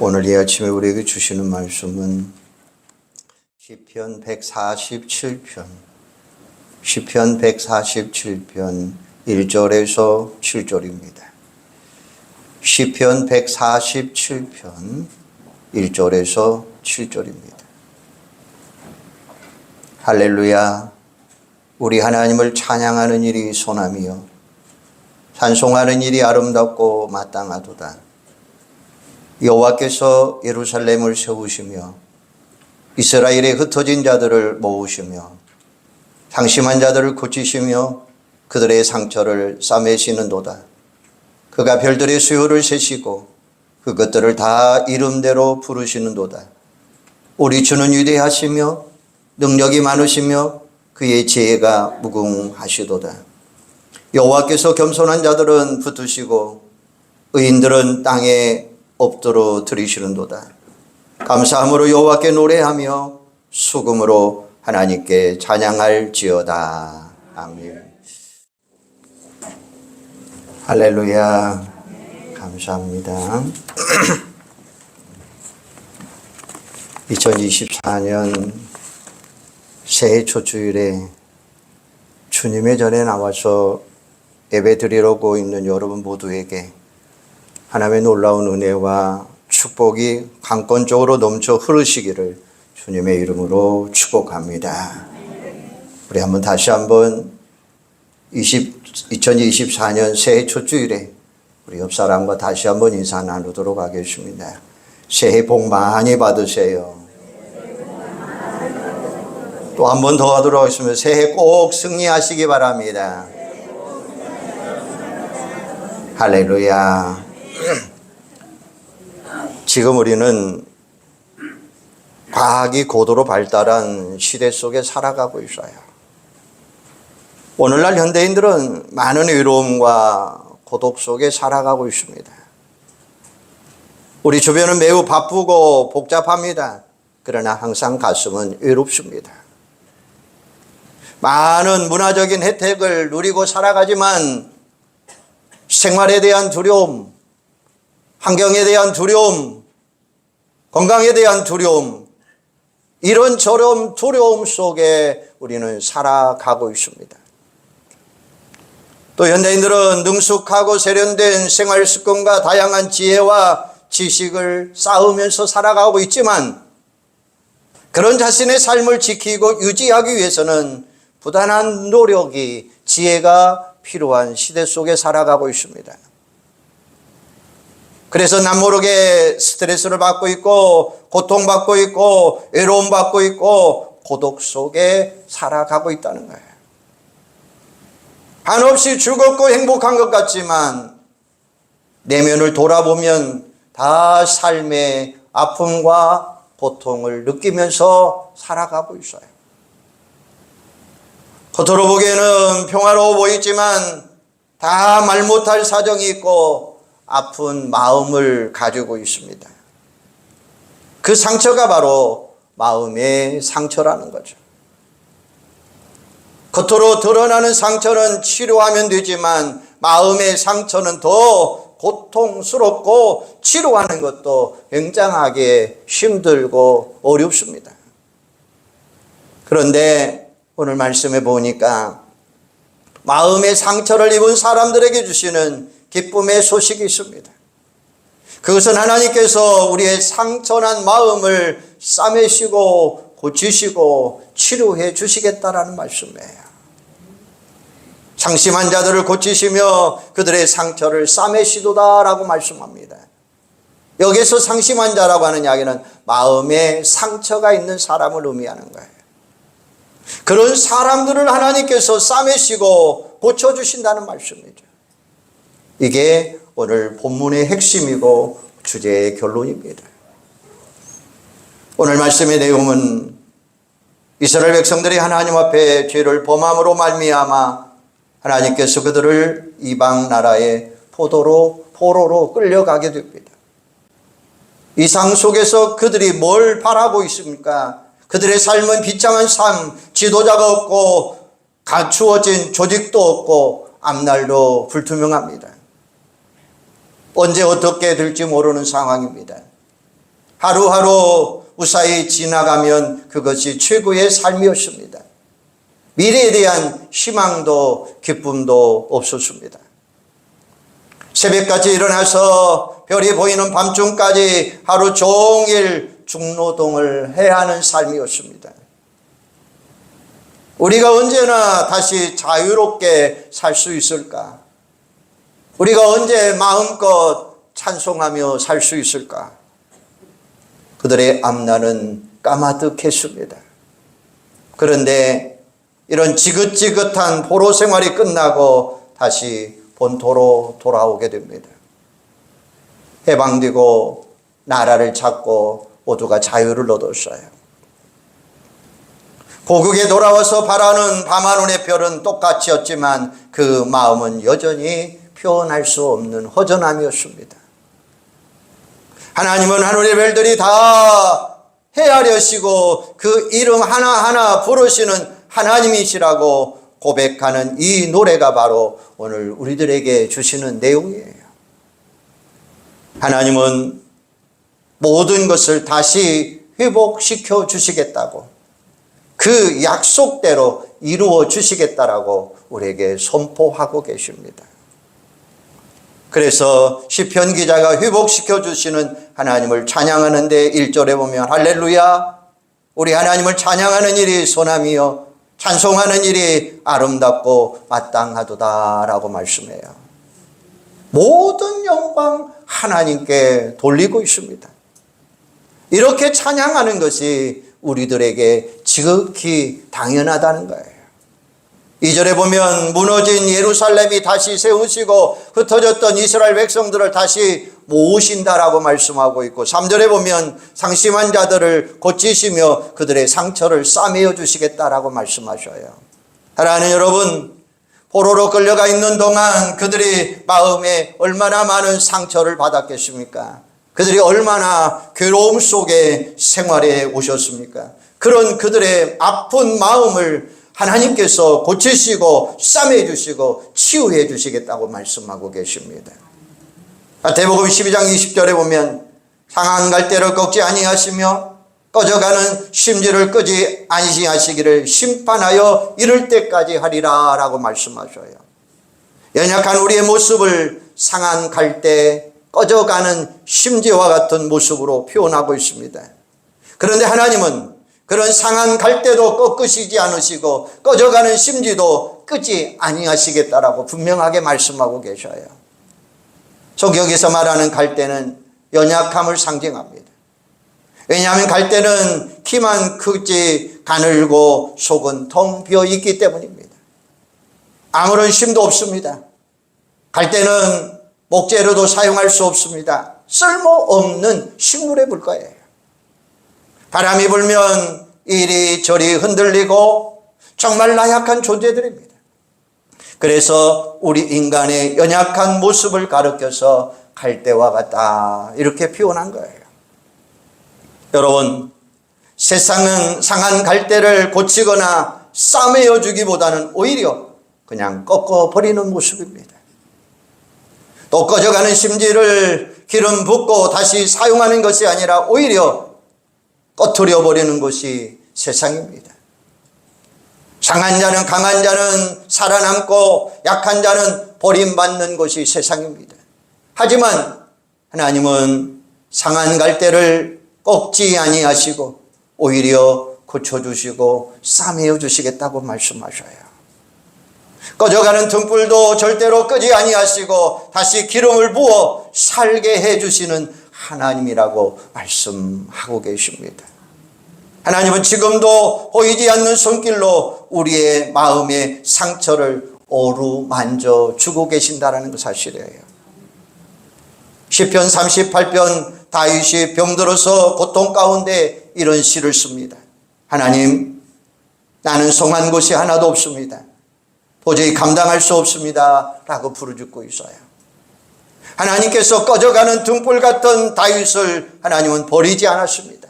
오늘 이 아침에 우리에게 주시는 말씀은 시편 147편 1절에서 7절입니다. 시편 147편 1절에서 7절입니다. 할렐루야. 우리 하나님을 찬양하는 일이 소남이요 찬송하는 일이 아름답고 마땅하도다. 여호와께서 예루살렘을 세우시며 이스라엘의 흩어진 자들을 모으시며 상심한 자들을 고치시며 그들의 상처를 싸매시는도다. 그가 별들의 수요를 세시고 그것들을 다 이름대로 부르시는도다. 우리 주는 위대하시며 능력이 많으시며 그의 지혜가 무궁하시도다. 여호와께서 겸손한 자들은 붙으시고 의인들은 땅에 엎드려 드리시는도다. 감사함으로 여호와께 노래하며 수금으로 하나님께 찬양할지어다. 아멘. 할렐루야. 감사합니다. 2024년 새해 첫 주일에 주님의 전에 나와서 예배 드리려고 있는 여러분 모두에게 하나님의 놀라운 은혜와 축복이 강권적으로 넘쳐 흐르시기를 주님의 이름으로 축복합니다. 우리 한번 다시 한번 2024년 새해 첫 주일에 우리 옆 사람과 다시 한번 인사 나누도록 하겠습니다. 새해 복 많이 받으세요. 또 한 번 더 하도록 하겠습니다. 새해 꼭 승리하시기 바랍니다. 할렐루야. 지금 우리는 과학이 고도로 발달한 시대 속에 살아가고 있어요. 오늘날 현대인들은 많은 외로움과 고독 속에 살아가고 있습니다. 우리 주변은 매우 바쁘고 복잡합니다. 그러나 항상 가슴은 외롭습니다. 많은 문화적인 혜택을 누리고 살아가지만 생활에 대한 두려움, 환경에 대한 두려움, 건강에 대한 두려움, 이런저런 두려움 속에 우리는 살아가고 있습니다. 또 현대인들은 능숙하고 세련된 생활 습관과 다양한 지혜와 지식을 쌓으면서 살아가고 있지만 그런 자신의 삶을 지키고 유지하기 위해서는 부단한 노력이, 지혜가 필요한 시대 속에 살아가고 있습니다. 그래서 남모르게 스트레스를 받고 있고 고통받고 있고 외로움 받고 있고 고독 속에 살아가고 있다는 거예요. 한없이 즐겁고 행복한 것 같지만 내면을 돌아보면 다 삶의 아픔과 고통을 느끼면서 살아가고 있어요. 겉으로 보기에는 평화로워 보이지만 다 말 못할 사정이 있고 아픈 마음을 가지고 있습니다. 그 상처가 바로 마음의 상처라는 거죠. 겉으로 드러나는 상처는 치료하면 되지만 마음의 상처는 더 고통스럽고 치료하는 것도 굉장하게 힘들고 어렵습니다. 그런데 오늘 말씀해 보니까 마음의 상처를 입은 사람들에게 주시는 기쁨의 소식이 있습니다. 그것은 하나님께서 우리의 상처난 마음을 싸매시고 고치시고 치료해 주시겠다라는 말씀이에요. 상심한 자들을 고치시며 그들의 상처를 싸매시도다라고 말씀합니다. 여기서 상심한 자라고 하는 이야기는 마음에 상처가 있는 사람을 의미하는 거예요. 그런 사람들을 하나님께서 싸매시고 고쳐주신다는 말씀이죠. 이게 오늘 본문의 핵심이고 주제의 결론입니다. 오늘 말씀의 내용은 이스라엘 백성들이 하나님 앞에 죄를 범함으로 말미암아 하나님께서 그들을 이방 나라의 포로로 끌려가게 됩니다. 이 상 속에서 그들이 뭘 바라고 있습니까? 그들의 삶은 비참한 삶, 지도자가 없고 갖추어진 조직도 없고 앞날도 불투명합니다. 언제 어떻게 될지 모르는 상황입니다. 하루하루 무사히 지나가면 그것이 최고의 삶이었습니다. 미래에 대한 희망도 기쁨도 없었습니다. 새벽까지 일어나서 별이 보이는 밤중까지 하루 종일 중노동을 해야 하는 삶이었습니다. 우리가 언제나 다시 자유롭게 살 수 있을까? 우리가 언제 마음껏 찬송하며 살 수 있을까? 그들의 앞날은 까마득했습니다. 그런데 이런 지긋지긋한 포로 생활이 끝나고 다시 본토로 돌아오게 됩니다. 해방되고 나라를 찾고 모두가 자유를 얻었어요. 고국에 돌아와서 바라는 밤하늘의 별은 똑같이었지만 그 마음은 여전히 표현할 수 없는 허전함이었습니다. 하나님은 하늘의 별들이 다 헤아려시고 그 이름 하나하나 부르시는 하나님이시라고 고백하는 이 노래가 바로 오늘 우리들에게 주시는 내용이에요. 하나님은 모든 것을 다시 회복시켜 주시겠다고, 그 약속대로 이루어 주시겠다라고 우리에게 선포하고 계십니다. 그래서 시편 기자가 회복시켜 주시는 하나님을 찬양하는데 1절에 보면 할렐루야, 우리 하나님을 찬양하는 일이 선함이요 찬송하는 일이 아름답고 마땅하도다라고 말씀해요. 모든 영광 하나님께 돌리고 있습니다. 이렇게 찬양하는 것이 우리들에게 지극히 당연하다는 거예요. 2절에 보면 무너진 예루살렘이 다시 세우시고 흩어졌던 이스라엘 백성들을 다시 모으신다라고 말씀하고 있고, 3절에 보면 상심한 자들을 고치시며 그들의 상처를 싸매어 주시겠다라고 말씀하셔요. 사랑하는 여러분, 포로로 끌려가 있는 동안 그들이 마음에 얼마나 많은 상처를 받았겠습니까? 그들이 얼마나 괴로움 속에 생활해 오셨습니까? 그런 그들의 아픈 마음을 하나님께서 고치시고 싸매 주시고 치유해 주시겠다고 말씀하고 계십니다. 마태복음 12장 20절에 보면 상한 갈대를 꺾지 아니하시며 꺼져가는 심지를 끄지 아니하시기를 심판하여 이를 때까지 하리라 라고 말씀하셔요. 연약한 우리의 모습을 상한 갈대, 꺼져가는 심지와 같은 모습으로 표현하고 있습니다. 그런데 하나님은 그런 상한 갈대도 꺾으시지 않으시고 꺼져가는 심지도 끄지 아니하시겠다라고 분명하게 말씀하고 계셔요. 성경에서 말하는 갈대는 연약함을 상징합니다. 왜냐하면 갈대는 키만 크지 가늘고 속은 텅 비어 있기 때문입니다. 아무런 힘도 없습니다. 갈대는 목재로도 사용할 수 없습니다. 쓸모없는 식물의 물가예요. 바람이 불면 이리저리 흔들리고 정말 나약한 존재들입니다. 그래서 우리 인간의 연약한 모습을 가리켜서 갈대와 같다 이렇게 표현한 거예요. 여러분, 세상은 상한 갈대를 고치거나 싸매어 주기보다는 오히려 그냥 꺾어버리는 모습입니다. 또 꺼져가는 심지를 기름 붓고 다시 사용하는 것이 아니라 오히려 꺼트려 버리는 것이 세상입니다. 상한 자는, 강한 자는 살아남고 약한 자는 버림받는 것이 세상입니다. 하지만 하나님은 상한 갈대를 꺾지 아니하시고 오히려 고쳐주시고 싸매어 주시겠다고 말씀하셔요. 꺼져가는 등불도 절대로 끄지 아니하시고 다시 기름을 부어 살게 해주시는 하나님이라고 말씀하고 계십니다. 하나님은 지금도 보이지 않는 손길로 우리의 마음의 상처를 어루만져 주고 계신다는 그 사실이에요. 시편 38편 다윗이 병들어서 고통 가운데 이런 시를 씁니다. 하나님, 나는 성한 곳이 하나도 없습니다. 도저히 감당할 수 없습니다 라고 부르짖고 있어요. 하나님께서 꺼져가는 등불 같은 다윗을 하나님은 버리지 않았습니다.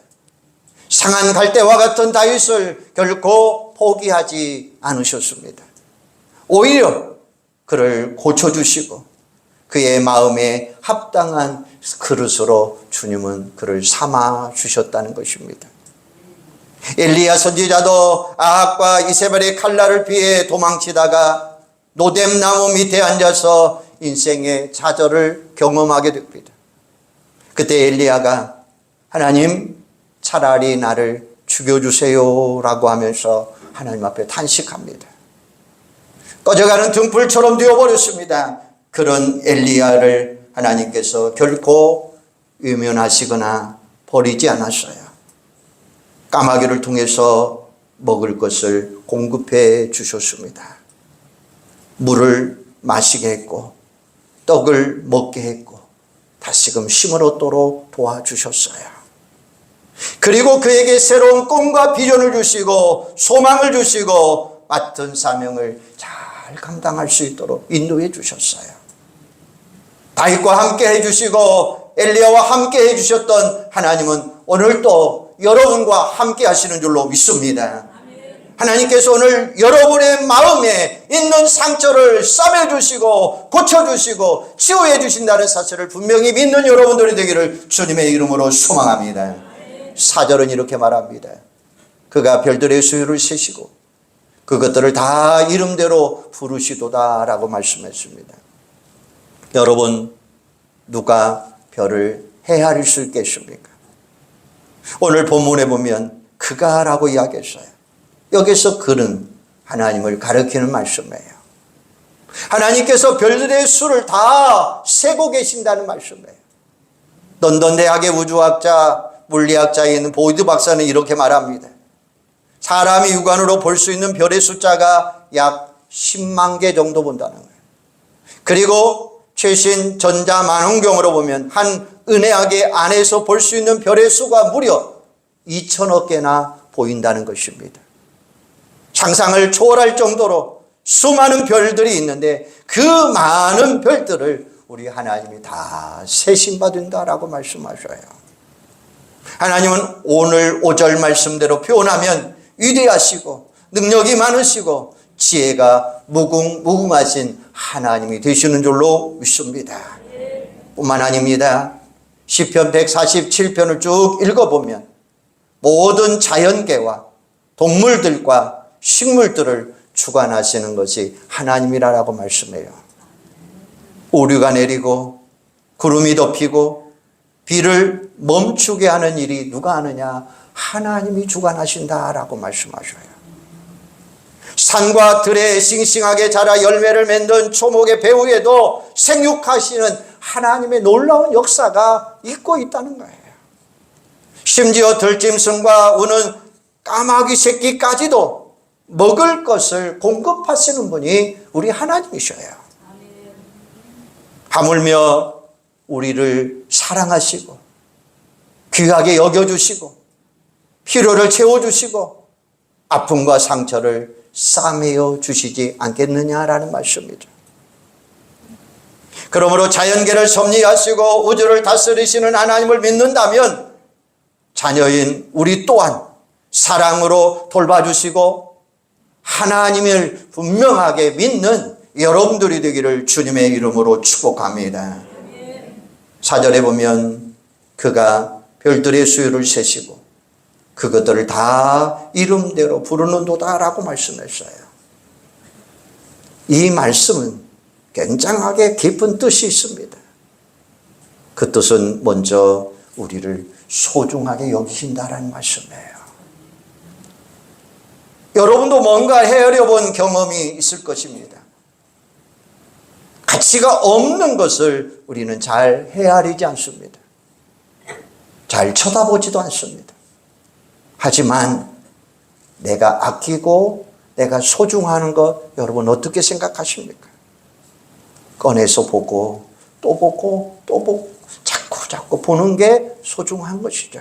상한 갈대와 같은 다윗을 결코 포기하지 않으셨습니다. 오히려 그를 고쳐주시고 그의 마음에 합당한 그릇으로 주님은 그를 삼아 주셨다는 것입니다. 엘리야 선지자도 아합과 이세벨의 칼날을 피해 도망치다가 노뎀나무 밑에 앉아서 인생의 좌절을 경험하게 됩니다. 그때 엘리야가 하나님 차라리 나를 죽여주세요 라고 하면서 하나님 앞에 탄식합니다. 꺼져가는 등불처럼 되어버렸습니다. 그런 엘리야를 하나님께서 결코 외면하시거나 버리지 않았어요. 까마귀를 통해서 먹을 것을 공급해 주셨습니다. 물을 마시게 했고 떡을 먹게 했고 다시금 힘을 얻도록 도와주셨어요. 그리고 그에게 새로운 꿈과 비전을 주시고 소망을 주시고 맡은 사명을 잘 감당할 수 있도록 인도해 주셨어요. 다윗과 함께 해주시고 엘리야와 함께 해주셨던 하나님은 오늘도 여러분과 함께 하시는 줄로 믿습니다. 하나님께서 오늘 여러분의 마음에 있는 상처를 싸매주시고 고쳐주시고 치유해 주신다는 사실을 분명히 믿는 여러분들이 되기를 주님의 이름으로 소망합니다. 4절은 이렇게 말합니다. 그가 별들의 수요를 세시고 그것들을 다 이름대로 부르시도다 라고 말씀했습니다. 여러분, 누가 별을 헤아릴 수 있겠습니까? 오늘 본문에 보면 그가 라고 이야기했어요. 여기서 그는 하나님을 가리키는 말씀이에요. 하나님께서 별들의 수를 다 세고 계신다는 말씀이에요. 런던 대학의 우주학자, 물리학자인 보이드 박사는 이렇게 말합니다. 사람이 육안으로 볼 수 있는 별의 숫자가 약 10만 개 정도 본다는 거예요. 그리고 최신 전자망원경으로 보면 한 은하계 안에서 볼 수 있는 별의 수가 무려 2천억 개나 보인다는 것입니다. 상상을 초월할 정도로 수많은 별들이 있는데 그 많은 별들을 우리 하나님이 다 세심받는다라고 말씀하셔요. 하나님은 오늘 5절 말씀대로 표현하면 위대하시고 능력이 많으시고 지혜가 무궁무궁하신 하나님이 되시는 줄로 믿습니다. 뿐만 아닙니다. 시편 147편을 쭉 읽어보면 모든 자연계와 동물들과 식물들을 주관하시는 것이 하나님이라고 말씀해요. 오류가 내리고 구름이 덮이고 비를 멈추게 하는 일이 누가 하느냐? 하나님이 주관하신다라고 말씀하셔요. 산과 들에 싱싱하게 자라 열매를 맺는 초목의 배후에도 생육하시는 하나님의 놀라운 역사가 있고 있다는 거예요. 심지어 들짐승과 우는 까마귀 새끼까지도 먹을 것을 공급하시는 분이 우리 하나님이셔요. 하물며 우리를 사랑하시고 귀하게 여겨주시고 필요를 채워주시고 아픔과 상처를 싸매어 주시지 않겠느냐라는 말씀이죠. 그러므로 자연계를 섭리하시고 우주를 다스리시는 하나님을 믿는다면 자녀인 우리 또한 사랑으로 돌봐주시고 하나님을 분명하게 믿는 여러분들이 되기를 주님의 이름으로 축복합니다. 4절에 보면 그가 별들의 수요를 세시고 그것들을 다 이름대로 부르는도다 라고 말씀했어요. 이 말씀은 굉장하게 깊은 뜻이 있습니다. 그 뜻은 먼저 우리를 소중하게 여기신다라는 말씀이에요. 여러분도 뭔가 헤아려 본 경험이 있을 것입니다. 가치가 없는 것을 우리는 잘 헤아리지 않습니다. 잘 쳐다보지도 않습니다. 하지만 내가 아끼고 내가 소중하는 것 여러분 어떻게 생각하십니까? 꺼내서 보고 또 보고 또 보고 자꾸 보는 게 소중한 것이죠.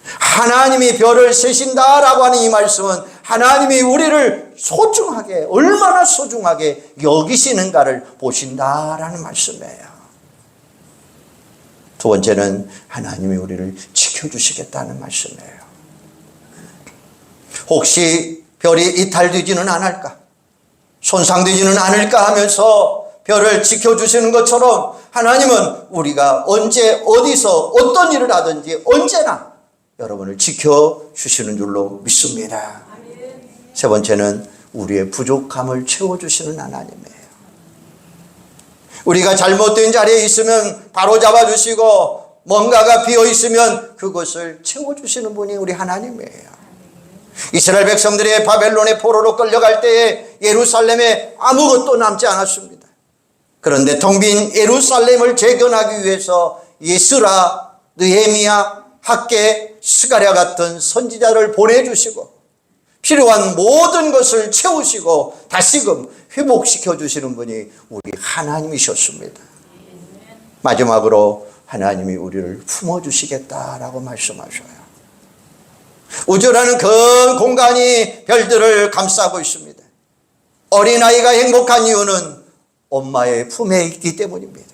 하나님이 별을 세신다라고 하는 이 말씀은 하나님이 우리를 소중하게 얼마나 소중하게 여기시는가를 보신다라는 말씀이에요. 두 번째는 하나님이 우리를 지켜주시겠다는 말씀이에요. 혹시 별이 이탈되지는 않을까? 손상되지는 않을까 하면서 별을 지켜주시는 것처럼 하나님은 우리가 언제 어디서 어떤 일을 하든지 언제나 여러분을 지켜주시는 줄로 믿습니다. 세 번째는 우리의 부족함을 채워주시는 하나님이에요. 우리가 잘못된 자리에 있으면 바로 잡아주시고 뭔가가 비어있으면 그것을 채워주시는 분이 우리 하나님이에요. 이스라엘 백성들이 바벨론의 포로로 끌려갈 때에 예루살렘에 아무것도 남지 않았습니다. 그런데 텅 빈 예루살렘을 재건하기 위해서 예스라, 느헤미야, 학개, 스가랴 같은 선지자를 보내주시고 필요한 모든 것을 채우시고 다시금 회복시켜 주시는 분이 우리 하나님이셨습니다. 마지막으로 하나님이 우리를 품어주시겠다라고 말씀하셔요. 우주라는 큰 공간이 별들을 감싸고 있습니다. 어린아이가 행복한 이유는 엄마의 품에 있기 때문입니다.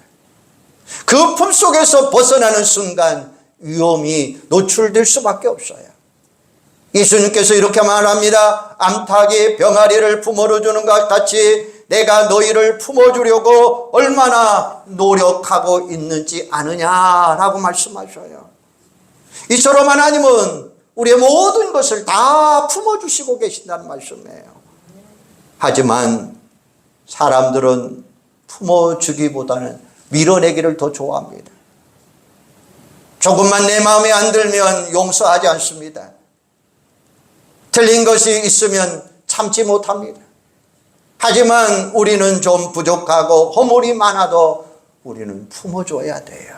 그 품 속에서 벗어나는 순간 위험이 노출될 수밖에 없어요. 예수님께서 이렇게 말합니다. 암탉이 병아리를 품어주는 것 같이 내가 너희를 품어주려고 얼마나 노력하고 있는지 아느냐라고 말씀하셔요. 이처럼 하나님은 우리의 모든 것을 다 품어주시고 계신다는 말씀이에요. 하지만 사람들은 품어주기보다는 밀어내기를 더 좋아합니다. 조금만 내 마음에 안 들면 용서하지 않습니다. 틀린 것이 있으면 참지 못합니다. 하지만 우리는 좀 부족하고 허물이 많아도 우리는 품어줘야 돼요.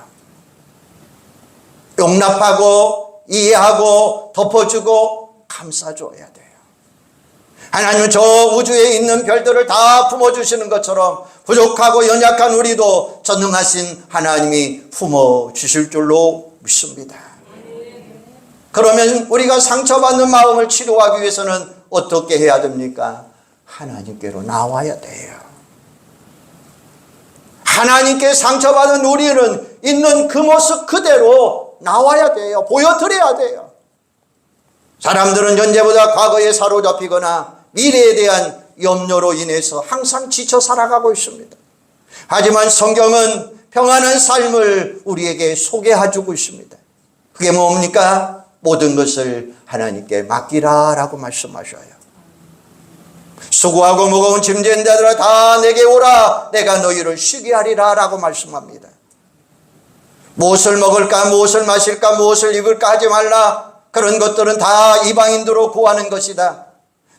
용납하고 이해하고 덮어주고 감싸줘야 돼요. 하나님은 저 우주에 있는 별들을 다 품어주시는 것처럼 부족하고 연약한 우리도 전능하신 하나님이 품어주실 줄로 믿습니다. 그러면 우리가 상처받는 마음을 치료하기 위해서는 어떻게 해야 됩니까? 하나님께로 나와야 돼요. 하나님께 상처받은 우리는 있는 그 모습 그대로 나와야 돼요. 보여드려야 돼요. 사람들은 현재보다 과거에 사로잡히거나 미래에 대한 염려로 인해서 항상 지쳐 살아가고 있습니다. 하지만 성경은 평안한 삶을 우리에게 소개해주고 있습니다. 그게 뭡니까? 모든 것을 하나님께 맡기라라고 말씀하셔요. 수고하고 무거운 짐진 자들아 다 내게 오라 내가 너희를 쉬게 하리라 라고 말씀합니다. 무엇을 먹을까 무엇을 마실까 무엇을 입을까 하지 말라. 그런 것들은 다 이방인들로 구하는 것이다.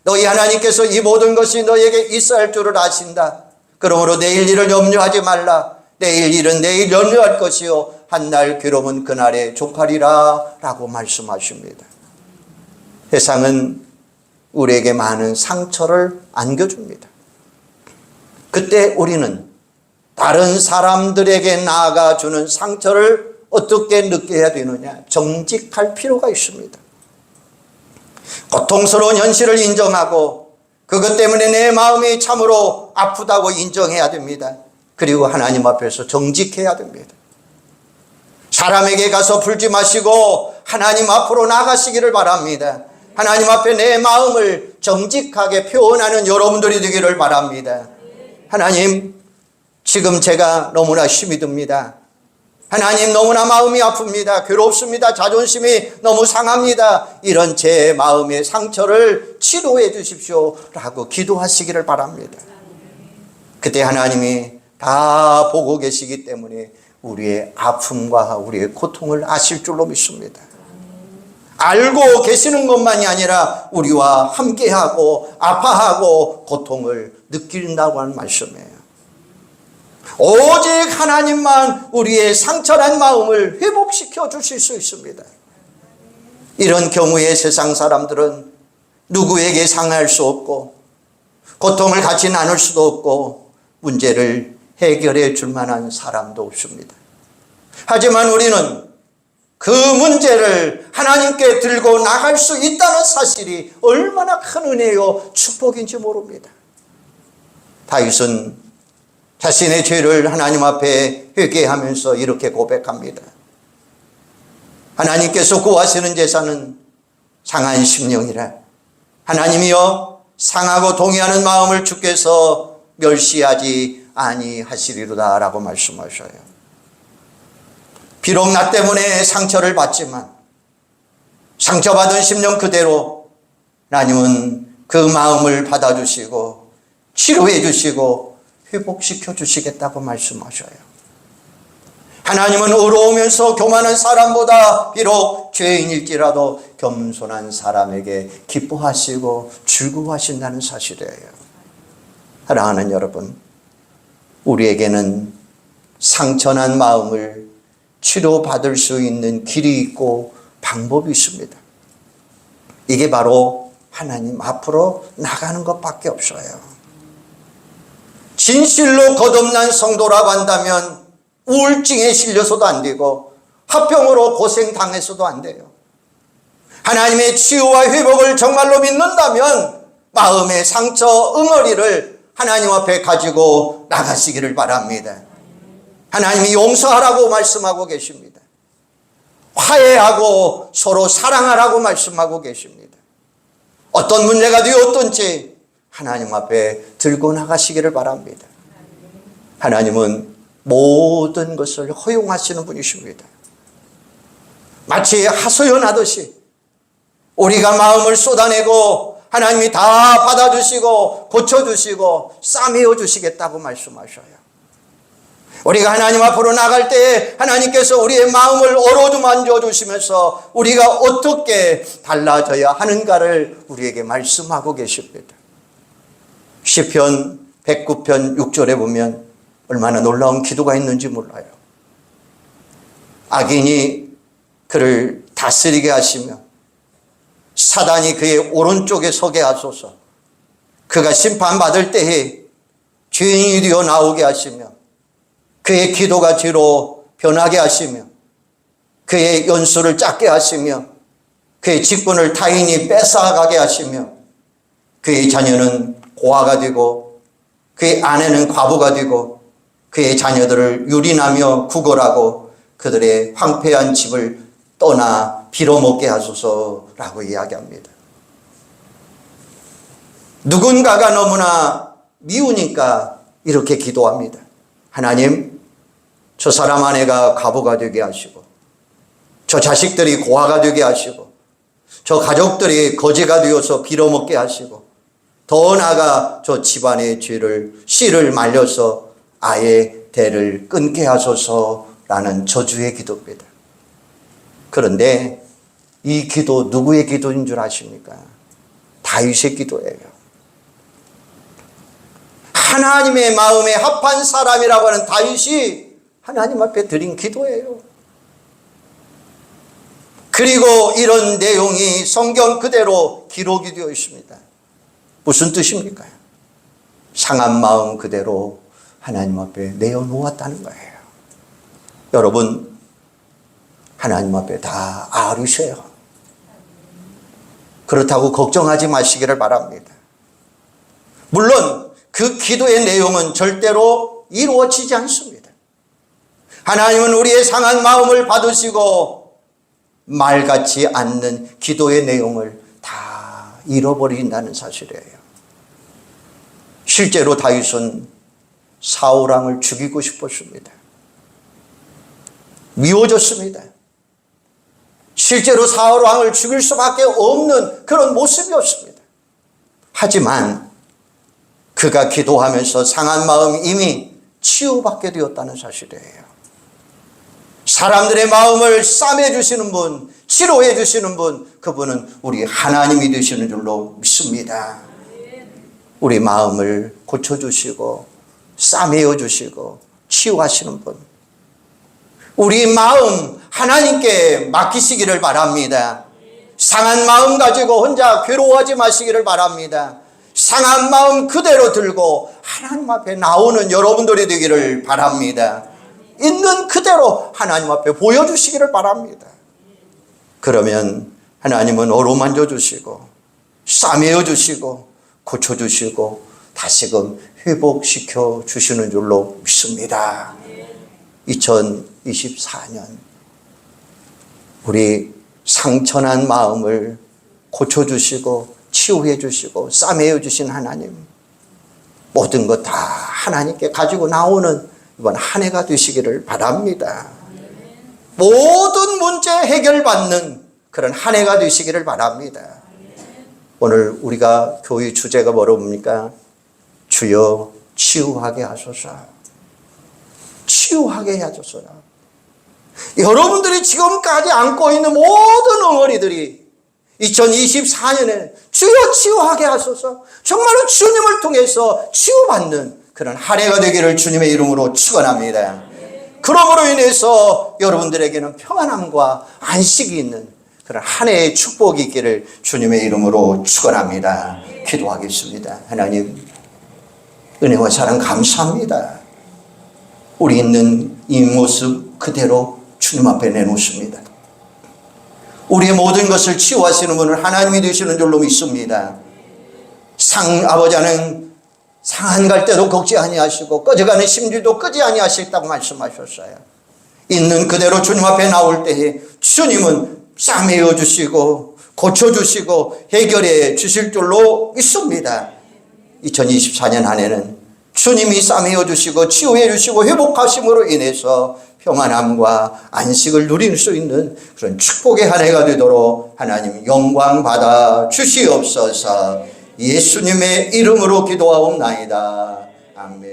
너희 하나님께서 이 모든 것이 너에게 있어야 할 줄을 아신다. 그러므로 내일 일을 염려하지 말라. 내일 일은 내일 염려할 것이요 한날 괴로움은 그날에 족하리라 라고 말씀하십니다. 세상은 우리에게 많은 상처를 안겨줍니다. 그때 우리는 다른 사람들에게 나아가주는 상처를 어떻게 느껴야 되느냐? 정직할 필요가 있습니다. 고통스러운 현실을 인정하고 그것 때문에 내 마음이 참으로 아프다고 인정해야 됩니다. 그리고 하나님 앞에서 정직해야 됩니다. 사람에게 가서 풀지 마시고 하나님 앞으로 나가시기를 바랍니다. 하나님 앞에 내 마음을 정직하게 표현하는 여러분들이 되기를 바랍니다. 하나님, 지금 제가 너무나 힘이 듭니다. 하나님, 너무나 마음이 아픕니다. 괴롭습니다. 자존심이 너무 상합니다. 이런 제 마음의 상처를 치료해 주십시오 라고 기도하시기를 바랍니다. 그때 하나님이 다 보고 계시기 때문에 우리의 아픔과 우리의 고통을 아실 줄로 믿습니다. 알고 계시는 것만이 아니라 우리와 함께하고 아파하고 고통을 느낀다고 하는 말씀이에요. 오직 하나님만 우리의 상처난 마음을 회복시켜 주실 수 있습니다. 이런 경우에 세상 사람들은 누구에게 상할 수 없고 고통을 같이 나눌 수도 없고 문제를 해결해 줄 만한 사람도 없습니다. 하지만 우리는 그 문제를 하나님께 들고 나갈 수 있다는 사실이 얼마나 큰 은혜요 축복인지 모릅니다. 다윗은 자신의 죄를 하나님 앞에 회개하면서 이렇게 고백합니다. 하나님께서 구하시는 제사는 상한 심령이라. 하나님이여 상하고 동의하는 마음을 주께서 멸시하지 아니하시리로다 라고 말씀하셔요. 비록 나 때문에 상처를 받지만 상처받은 심령 그대로 하나님은 그 마음을 받아주시고 치료해 주시고 회복시켜 주시겠다고 말씀하셔요. 하나님은 의로우면서 교만한 사람보다 비록 죄인일지라도 겸손한 사람에게 기뻐하시고 즐거워하신다는 사실이에요. 사랑하는 여러분, 우리에게는 상처난 마음을 치료받을 수 있는 길이 있고 방법이 있습니다. 이게 바로 하나님 앞으로 나가는 것밖에 없어요. 진실로 거듭난 성도라고 한다면 우울증에 실려서도 안 되고 합병으로 고생당해서도 안 돼요. 하나님의 치유와 회복을 정말로 믿는다면 마음의 상처 응어리를 하나님 앞에 가지고 나가시기를 바랍니다. 하나님이 용서하라고 말씀하고 계십니다. 화해하고 서로 사랑하라고 말씀하고 계십니다. 어떤 문제가 되었든지 하나님 앞에 들고 나가시기를 바랍니다. 하나님은 모든 것을 허용하시는 분이십니다. 마치 하소연하듯이 우리가 마음을 쏟아내고 하나님이 다 받아주시고 고쳐주시고 싸매어 주시겠다고 말씀하셔요. 우리가 하나님 앞으로 나갈 때 하나님께서 우리의 마음을 어루만져 주시면서 우리가 어떻게 달라져야 하는가를 우리에게 말씀하고 계십니다. 시편 109편 6절에 보면 얼마나 놀라운 기도가 있는지 몰라요. 악인이 그를 다스리게 하시며 사단이 그의 오른쪽에 서게 하소서. 그가 심판받을 때에 죄인이 되어 나오게 하시며 그의 기도가 죄로 변하게 하시며 그의 연수를 작게 하시며 그의 직분을 타인이 뺏어가게 하시며 그의 자녀는 고아가 되고 그의 아내는 과부가 되고 그의 자녀들을 유린하며 구걸하고 그들의 황폐한 집을 떠나 빌어먹게 하소서라고 이야기합니다. 누군가가 너무나 미우니까 이렇게 기도합니다. 하나님, 저 사람 아내가 과부가 되게 하시고 저 자식들이 고아가 되게 하시고 저 가족들이 거지가 되어서 빌어먹게 하시고 더 나아가 저 집안의 씨를 말려서 아예 대를 끊게 하소서라는 저주의 기도입니다. 그런데 이 기도 누구의 기도인 줄 아십니까? 다윗의 기도예요. 하나님의 마음에 합한 사람이라고 하는 다윗이 하나님 앞에 드린 기도예요. 그리고 이런 내용이 성경 그대로 기록이 되어 있습니다. 무슨 뜻입니까? 상한 마음 그대로 하나님 앞에 내어놓았다는 거예요. 여러분, 하나님 앞에 다 아르셔요. 그렇다고 걱정하지 마시기를 바랍니다. 물론 그 기도의 내용은 절대로 이루어지지 않습니다. 하나님은 우리의 상한 마음을 받으시고 말같지 않는 기도의 내용을 다 잃어버린다는 사실이에요. 실제로 다윗은 사울왕을 죽이고 싶었습니다. 미워졌습니다. 실제로 사울왕을 죽일 수밖에 없는 그런 모습이었습니다. 하지만 그가 기도하면서 상한 마음이 이미 치유받게 되었다는 사실이에요. 사람들의 마음을 싸매주시는 분, 치료해 주시는 분, 그분은 우리 하나님이 되시는 줄로 믿습니다. 우리 마음을 고쳐주시고 싸매어 주시고 치유하시는 분, 우리 마음 하나님께 맡기시기를 바랍니다. 상한 마음 가지고 혼자 괴로워하지 마시기를 바랍니다. 상한 마음 그대로 들고 하나님 앞에 나오는 여러분들이 되기를 바랍니다. 있는 그대로 하나님 앞에 보여주시기를 바랍니다. 그러면 하나님은 어루만져 주시고 싸매어 주시고 고쳐주시고 다시금 회복시켜 주시는 줄로 믿습니다. 2024년 우리 상처난 마음을 고쳐주시고 치유해 주시고 싸매어 주신 하나님, 모든 것 다 하나님께 가지고 나오는 이번 한 해가 되시기를 바랍니다. 모든 문제 해결받는 그런 한 해가 되시기를 바랍니다. 오늘 우리가 교회 주제가 뭐랍니까? 주여 치유하게 하소서. 치유하게 하소서. 여러분들이 지금까지 안고 있는 모든 엉어리들이 2024년에 주여 치유하게 하소서. 정말로 주님을 통해서 치유받는 그런 한 해가 되기를 주님의 이름으로 축원합니다. 그러므로 인해서 여러분들에게는 평안함과 안식이 있는 그런 한 해의 축복이 있기를 주님의 이름으로 축원합니다. 기도하겠습니다. 하나님, 은혜와 사랑 감사합니다. 우리 있는 이 모습 그대로 주님 앞에 내놓습니다. 우리의 모든 것을 치유하시는 분은 하나님이 되시는 줄로 믿습니다. 아버지는 상한 갈 때도 걷지 아니하시고 꺼져가는 심지도 끄지 아니하셨다고 말씀하셨어요. 있는 그대로 주님 앞에 나올 때에 주님은 싸매어 주시고 고쳐주시고 해결해 주실 줄로 믿습니다. 2024년 한 해는 주님이 싸매어 주시고 치유해 주시고 회복하심으로 인해서 평안함과 안식을 누릴 수 있는 그런 축복의 한 해가 되도록 하나님 영광 받아 주시옵소서. 예수님의 이름으로 기도하옵나이다. 아멘.